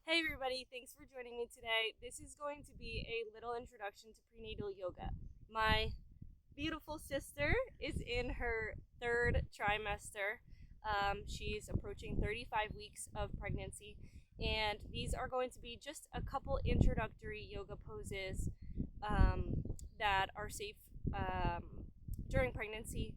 Hey everybody, thanks for joining me today. This is going to be a little introduction to prenatal yoga. My beautiful sister is in her third trimester. She's approaching 35 weeks of pregnancy, and these are going to be just a couple introductory yoga poses that are safe during pregnancy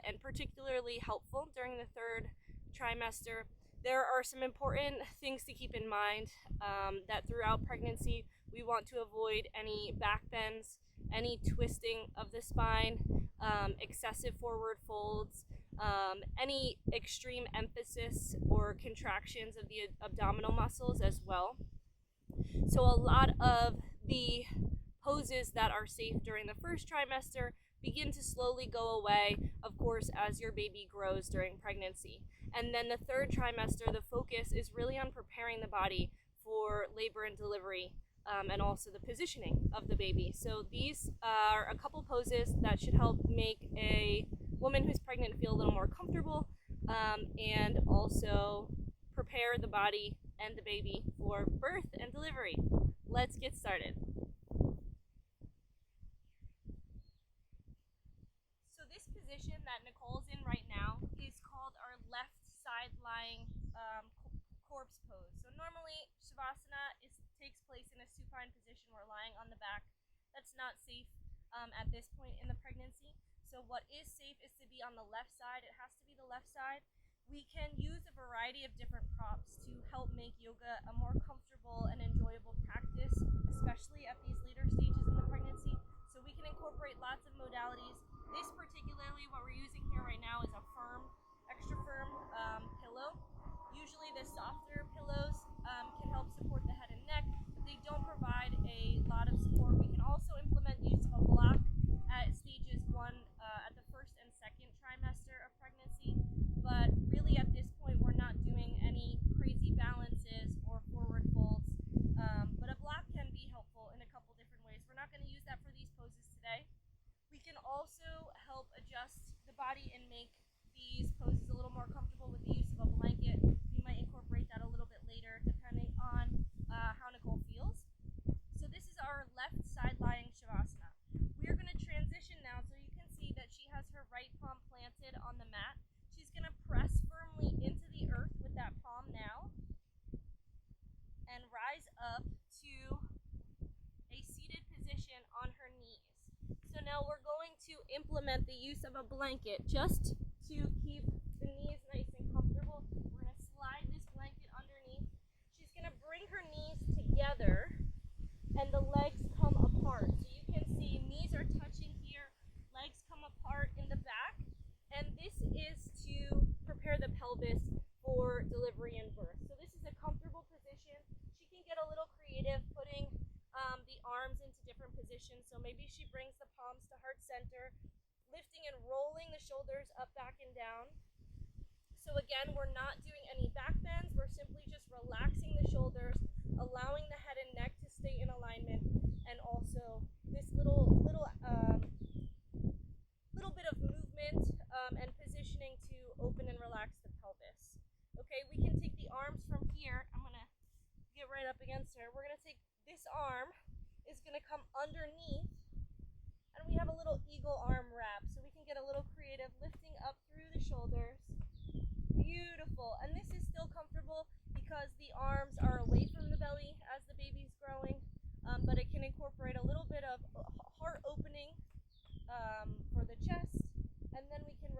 and particularly helpful during the third trimester. There are some important things to keep in mind that throughout pregnancy we want to avoid any back bends, any twisting of the spine, excessive forward folds, any extreme emphasis or contractions of the abdominal muscles as well. So a lot of the poses that are safe during the first trimester begin to slowly go away, of course, as your baby grows during pregnancy. And then the third trimester, the focus is really on preparing the body for labor and delivery, and also the positioning of the baby. So these are a couple poses that should help make a woman who's pregnant feel a little more comfortable, and also prepare the body and the baby for birth and delivery. Let's get started. So this position that Nicole's in right now is called our left side lying corpse pose. So normally Shavasana takes place in a supine position. We're lying on the back. That's not safe at this point in the pregnancy. So what is safe is to be on the left side. It has to be the left side. We can use a variety of different props to help make yoga a more comfortable and enjoyable practice, especially at these later stages in the pregnancy. So we can incorporate lots of modalities. This particularly, what we're using here right now, is a firm, extra firm pillow. Usually the softer pillows can help support the head and neck, but they don't provide a lot of support. We can also implement use of a block at stages 1, at the first and second trimester of pregnancy, but really at this point we're not doing any crazy balances or forward folds, but a block can be helpful in a couple different ways. We're not going to use that for these poses today. We can also help adjust the body and make these poses a little more comfortable with the use of a blanket. We might incorporate that a little bit later depending on how Nicole feels. So this is our left side lying Shavasana. We're going to transition now, so you can see that she has her right palm planted on the mat. She's going to press firmly into the earth with that palm now and rise up to a seated position on her knees. So now we're going to implement the use of a blanket just to keep the knees nice and comfortable. We're going to slide this blanket underneath. She's going to bring her knees together and the legs come apart. So you can see knees are touching here, legs come apart in the back, and this is to prepare the pelvis for delivery and birth. So this is a comfortable position. She can get a little creative putting the arms into different positions. So maybe she brings the palms to heart center, lifting and rolling the shoulders up, back, and down. So again, we're not doing any back bends. We're simply just relaxing the shoulders, allowing the head and neck to stay in alignment, and also this little bit of movement and positioning to open and relax the pelvis. Okay, we can take the arms from here. I'm gonna get right up against her. We're gonna take this arm is gonna come underneath, and we have a little eagle arm wrap, so we can get a little creative, lifting up through the shoulders. Beautiful. And this is still comfortable because the arms are away from the belly as the baby's growing, but it can incorporate a little bit of heart opening for the chest, and then we can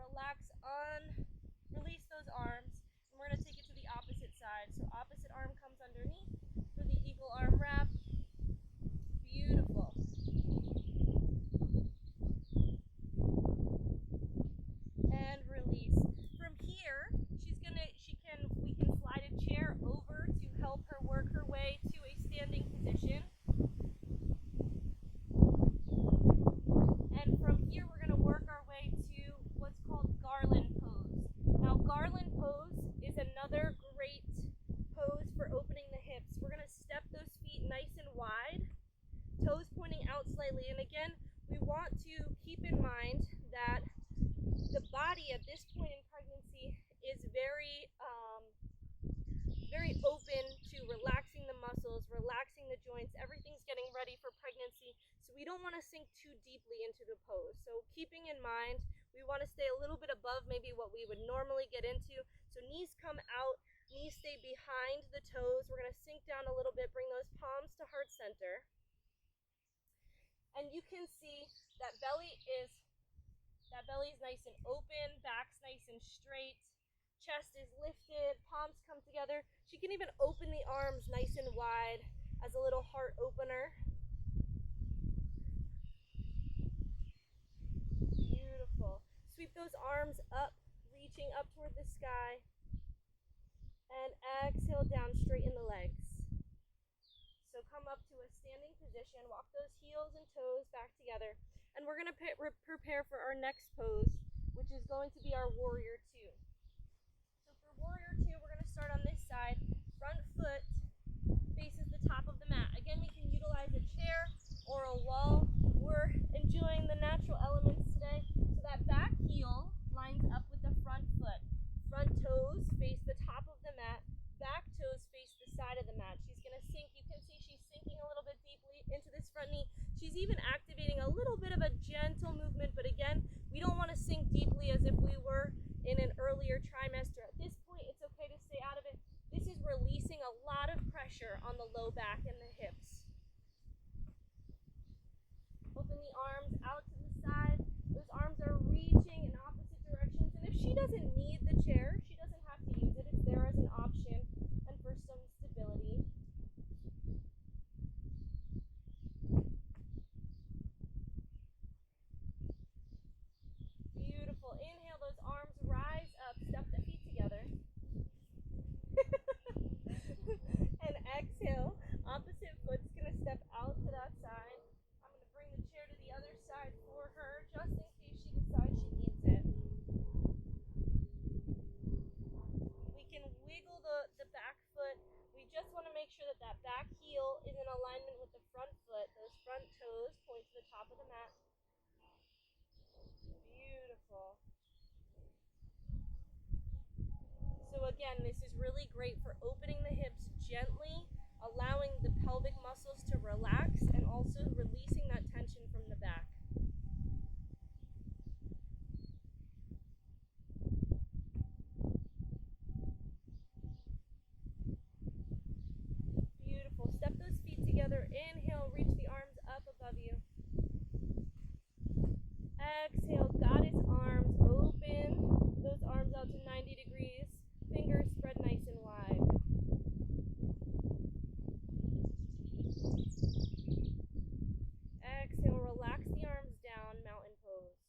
release those arms, and we're going to take it to the opposite side. So opposite arm comes underneath for the eagle arm wrap. Beautiful. And release. From here, we can slide a chair over to help her work her way to a standing position. And from here, we're going to work our way to what's called garland pose. Now, garland pose is another great pose for opening the hips. We're going to step those feet nice and wide, toes pointing out slightly. And again, we want to keep in mind that the body at this point in pregnancy is very open to relaxing behind the toes. We're going to sink down a little bit, bring those palms to heart center. And you can see that belly is nice and open, back's nice and straight, chest is lifted, palms come together. She can even open the arms nice and wide as a little heart opener. Beautiful. Sweep those arms up, reaching up toward the sky. And exhale down, straighten the legs. So come up to a standing position, walk those heels and toes back together. And we're going to prepare for our next pose, which is going to be our warrior two. So for warrior two, we're going to start on this side. Front foot faces the top of the mat. Again, we can utilize a chair or a wall. We're enjoying the natural elements today. So that back heel lines up with the front foot. Front toes face the top of the mat. Back toes face the side of the mat. She's going to sink. You can see she's sinking a little bit deeply into this front knee. She's even activating a little bit of a gentle movement, but again, we don't want to sink deeply as if we were in an earlier trimester. At this point, it's okay to stay out of it. This is releasing a lot of pressure on the low back and the hips. Open the arms out to the side. Those arms are reaching in opposite directions. And if she doesn't need the chair, she doesn't have to use it. It's there as an option and for some stability. Beautiful. Inhale, those arms rise up. Step the feet together. And exhale. Opposite foot's going to step out to that side. I'm going to bring the chair to the other side for her, just in case she decides she needs it. We can wiggle the back foot. We just want to make sure that that back heel is in alignment with the front foot. Those front toes point to the top of the mat. Beautiful. So again, this is really great for opening the hips gently, allowing the pelvic muscles to relax, and also releasing that tension from the back. Beautiful. Step those feet together. Inhale, reach the arms up above you. Exhale, goddess arms, open those arms out to 90 degrees. Fingers spread nice and wide. Exhale, relax the arms down, mountain pose.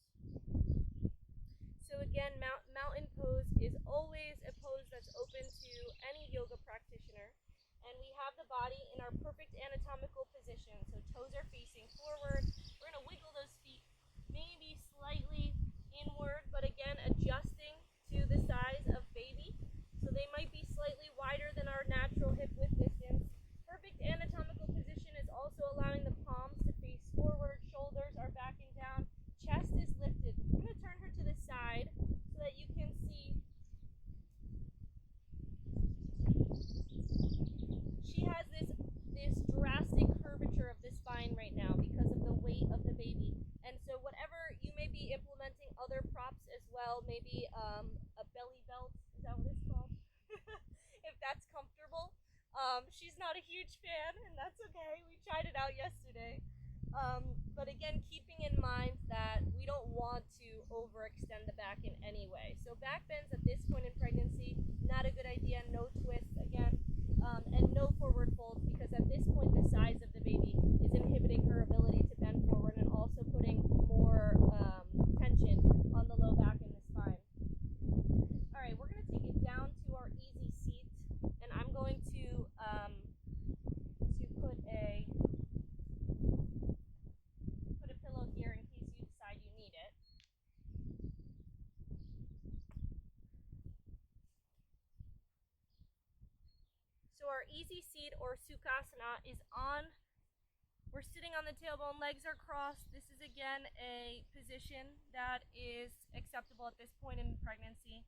So again, mountain pose is always a pose that's open to any yoga practitioner. And we have the body in our perfect anatomical position. So toes are facing forward. We're going to wiggle those feet maybe slightly inward, but again, adjusting to the size of baby. So they might be slightly wider than our natural hip width distance. Perfect anatomical position is also allowing the palms to face forward, shoulders are backing down, chest is lifted. I'm going to turn her to the side so that you can see she has this drastic curvature of the spine right now because of the weight of the baby. And so whatever you may be implementing other props as well, maybe a belly belt, is that what it's called? If that's comfortable. She's not a huge fan, and that's okay. We tried it out yesterday. But again, keeping in mind that we don't want to overextend the back in any way. So back bends at this point in pregnancy, not a good idea. No twists again, and no forward folds, because at this point the size of the baby is inhibiting her ability to bend forward and also putting more tension on the low back and the spine. All right, we're going to take it down to our easy seat, and I'm going to put a pillow here in case you decide you need it. So our easy seat or Sukhasana is on. We're sitting on the tailbone, legs are crossed. This is again a position that is acceptable at this point in pregnancy.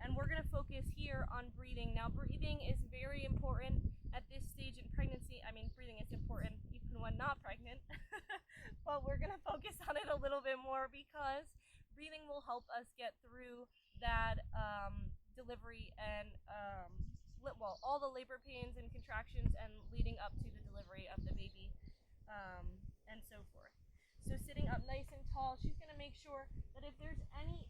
And we're going to focus here on breathing. Now, breathing is very important at this stage in pregnancy. I mean, breathing is important even when not pregnant. But we're going to focus on it a little bit more because breathing will help us get through that delivery and all the labor pains and contractions and leading up to the delivery of the baby, and so forth. So sitting up nice and tall, she's going to make sure that if there's any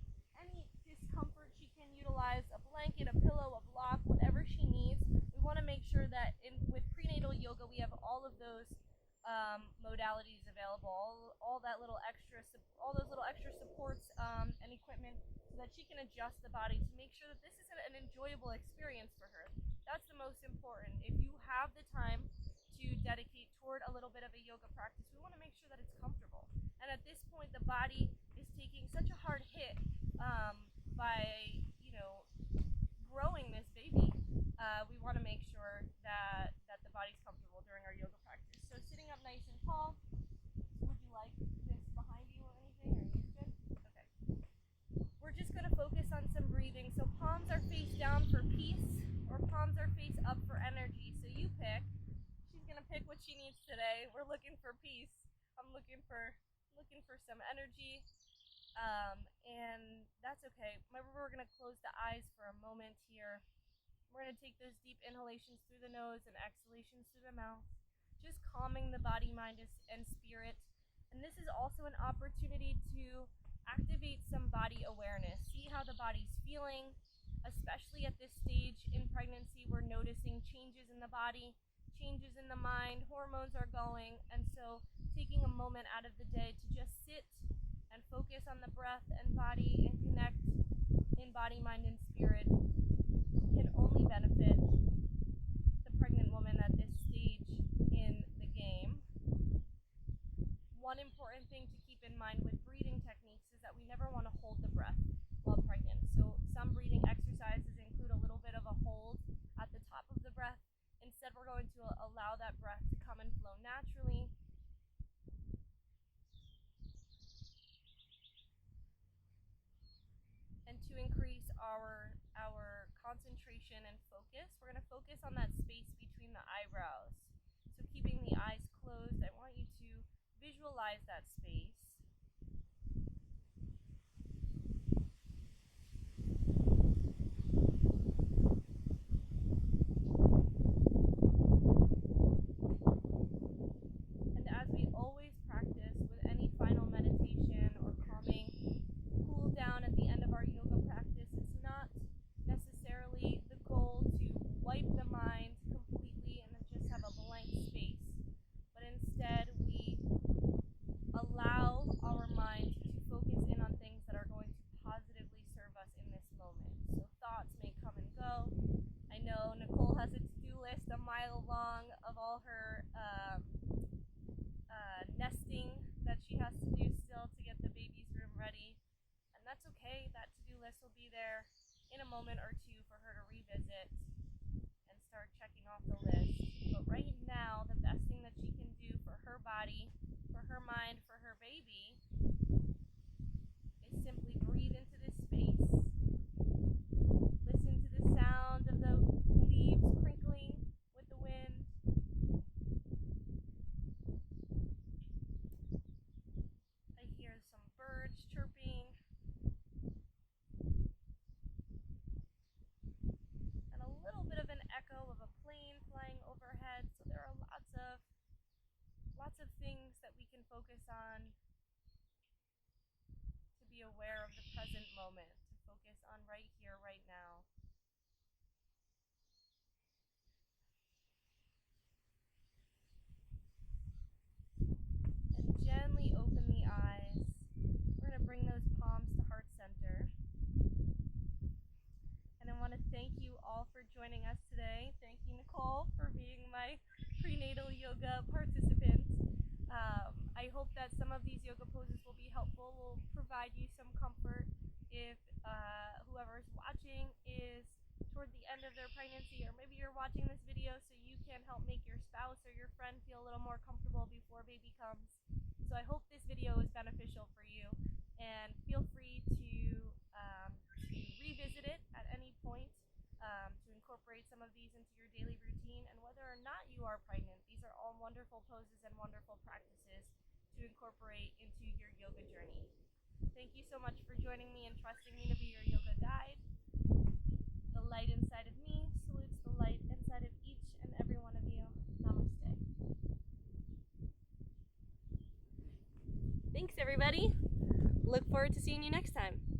discomfort, she can utilize a blanket, a pillow, a block, whatever she needs. We want to make sure that with prenatal yoga, we have all of those modalities available, all those little extra supports and equipment, so that she can adjust the body to make sure that this is an enjoyable experience for her. That's the most important. If you have the time to dedicate toward a little bit of a yoga practice, we want to make sure that it's comfortable. And at this point, the body is taking such a hard hit by growing this baby. We want to make sure that the body's comfortable during our yoga practice. So sitting up nice and tall. Would you like this behind you or anything? Are you good? Okay. We're just going to focus on some breathing. So palms are face down for peace, or palms are face up for energy. So you pick. She's going to pick what she needs today. We're looking for peace. I'm looking for some energy. And that's okay. Remember, we're going to close the eyes for a moment here. We're going to take those deep inhalations through the nose and exhalations through the mouth, just calming the body, mind, and spirit. And this is also an opportunity to activate some body awareness. See how the body's feeling, especially at this stage in pregnancy. We're noticing changes in the body, changes in the mind, hormones are going, and so taking a moment out of the day to just sit and focus on the breath and body and connect in body, mind, and spirit can only benefit the pregnant woman at this stage in the game. One important thing to keep in mind with breathing techniques is that we never want to hold the breath while pregnant. So some breathing exercises include a little bit of a hold at the top of the breath. Instead, we're going to allow that breath to come and flow naturally. And to increase our concentration and focus, we're going to focus on that space between the eyebrows. So keeping the eyes closed, I want you to visualize that space. And as we always practice with any final meditation or calming cool down at the end of our yoga practice, it's not necessarily the goal to wipe the mind completely and then just have a blank space, but instead we allow our mind to focus in on things that are going to positively serve us in this moment. So thoughts may come and go. I know Nicole has a to-do list a mile long of all her nesting that she has to do still to get the baby's room ready. And that's okay. That to-do list will be there in a moment or two for her to revisit and start checking off the list. But right now, the best thing that she can do for her body, for her mind, for her baby is simply breathe into this space. Listen to the sound of the leaves crinkling with the wind. I hear some birds chirping. And a little bit of an echo of a plane flying overhead. So there are lots of things that we can focus on to be aware of the present moment, to focus on right here, right now. And gently open the eyes. We're going to bring those palms to heart center. And I want to thank you all for joining us today. Thank you, Nicole, for being my prenatal yoga participant. I hope that some of these yoga poses will be helpful, will provide you some comfort if whoever's watching is toward the end of their pregnancy, or maybe you're watching this video so you can help make your spouse or your friend feel a little more comfortable before baby comes. So I hope this video is beneficial for you, and feel free to revisit it at any point, to incorporate some of these into your daily routine. And whether or not you are pregnant, these are all wonderful poses and wonderful practices to incorporate into your yoga journey. Thank you so much for joining me and trusting me to be your yoga guide. The light inside of me salutes the light Thanks, everybody. Look forward to seeing you next time.